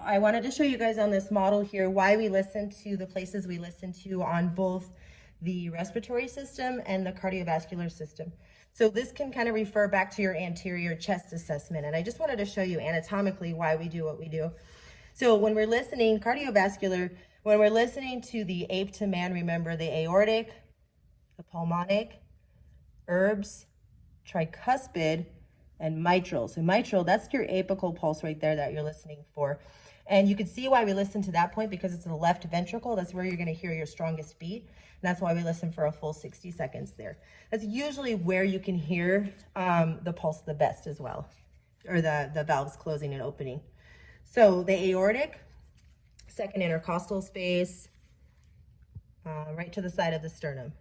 I wanted to show you guys on this model here why we listen to the places we listen to on both the respiratory system and the cardiovascular system. So this can kind of refer back to your anterior chest assessment. And I just wanted to show you anatomically why we do what we do. So when we're listening, cardiovascular, when we're listening to the ape to man, remember the aortic, the pulmonic, herbs, tricuspid, and mitral. So mitral, that's your apical pulse right there that you're listening for. And you can see why we listen to that point, because it's the left ventricle. That's where you're going to hear your strongest beat. And that's why we listen for a full 60 seconds there. That's usually where you can hear the pulse the best as well, or the valves closing and opening. So the aortic, second intercostal space, right to the side of the sternum.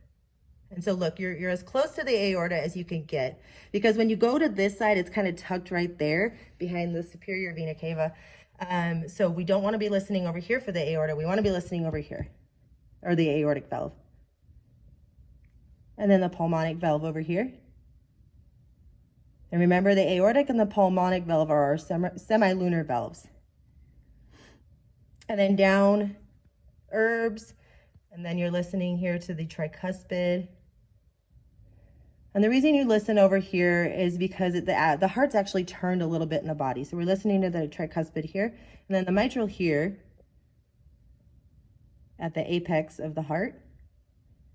And so look, you're as close to the aorta as you can get, because when you go to this side, it's kind of tucked right there behind the superior vena cava. So we don't want to be listening over here for the aorta. We want to be listening over here, or the aortic valve. And then the pulmonic valve over here. And remember, the aortic and the pulmonic valve are our semilunar valves. And then down, herbs, and then you're listening here to the tricuspid. And the reason you listen over here is because the heart's actually turned a little bit in the body. So we're listening to the tricuspid here, and then the mitral here at the apex of the heart.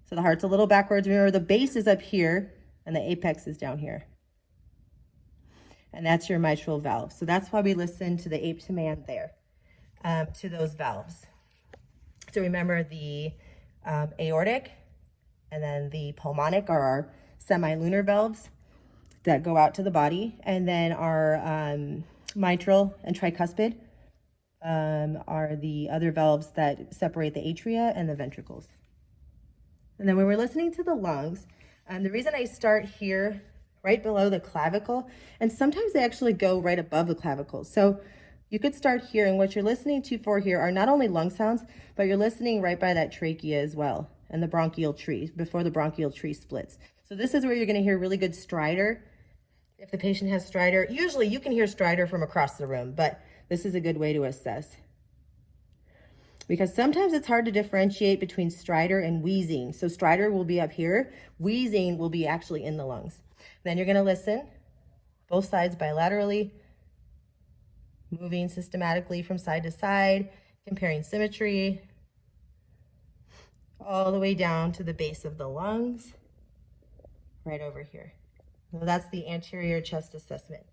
So the heart's a little backwards. Remember, the base is up here, and the apex is down here. And that's your mitral valve. So that's why we listen to the ape to man there, to those valves. So remember, the aortic and then the pulmonic are our semilunar valves that go out to the body, and then our mitral and tricuspid are the other valves that separate the atria and the ventricles. And then when we're listening to the lungs, the reason I start here right below the clavicle, and sometimes they actually go right above the clavicle. So you could start here, and what you're listening to for here are not only lung sounds, but you're listening right by that trachea as well, and the bronchial tree, before the bronchial tree splits. So this is where you're going to hear really good stridor. If the patient has stridor, usually you can hear stridor from across the room, but this is a good way to assess. Because sometimes it's hard to differentiate between stridor and wheezing. So stridor will be up here, wheezing will be actually in the lungs. Then you're going to listen, both sides bilaterally, moving systematically from side to side, comparing symmetry, all the way down to the base of the lungs, right over here. So that's the anterior chest assessment.